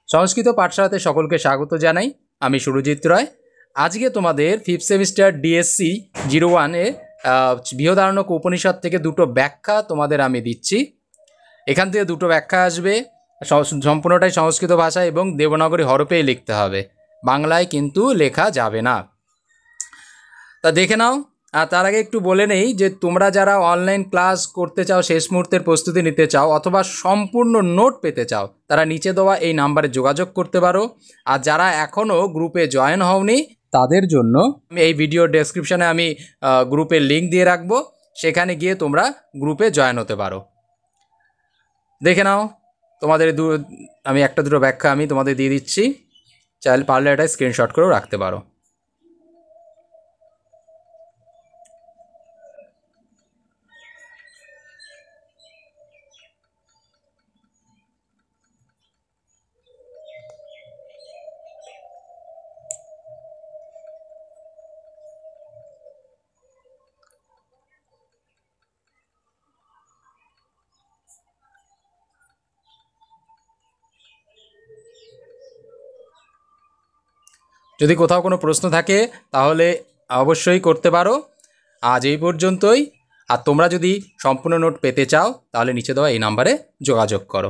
সংস্কৃত পাঠশালাতে সকলকে স্বাগত জানাই। আমি সুরজিৎ রয়। আজকে তোমাদের 5th সেমিস্টার ডিএসসি 01-এ বৃহদারণ্যক উপনিষদ থেকে দুটো ব্যাখ্যা তোমাদের আমি দিচ্ছি। এখান থেকে দুটো ব্যাখ্যা আসবে, সম্পূর্ণটাই সংস্কৃত ভাষা এবং দেবনাগরী হরফেই লিখতে হবে, বাংলায় কিন্তু লেখা যাবে না। তা দেখে নাও। আর তার আগে একটু বলে নেই যে তোমরা যারা অনলাইন ক্লাস করতে চাও, শেষ মুহূর্তের প্রস্তুতি নিতে চাও অথবা সম্পূর্ণ নোট পেতে চাও, তারা নিচে দেওয়া এই নাম্বারে যোগাযোগ করতে পারো। আর যারা এখনও গ্রুপে জয়েন হওনি তাদের জন্য আমি এই ভিডিও ডেসক্রিপশানে আমি গ্রুপের লিঙ্ক দিয়ে রাখবো, সেখানে গিয়ে তোমরা গ্রুপে জয়েন হতে পারো। দেখে নাও, তোমাদের আমি একটা দুটো ব্যাখ্যা আমি তোমাদের দিয়ে দিচ্ছি, চাইলে পারলে এটা স্ক্রিনশট করেও রাখতে পারো। যদি কোথাও কোনো প্রশ্ন থাকে তাহলে অবশ্যই করতে পারো। আজ এই পর্যন্তই। আর তোমরা যদি সম্পূর্ণ নোট পেতে চাও তাহলে নিচে দেওয়া এই নাম্বারে যোগাযোগ করো।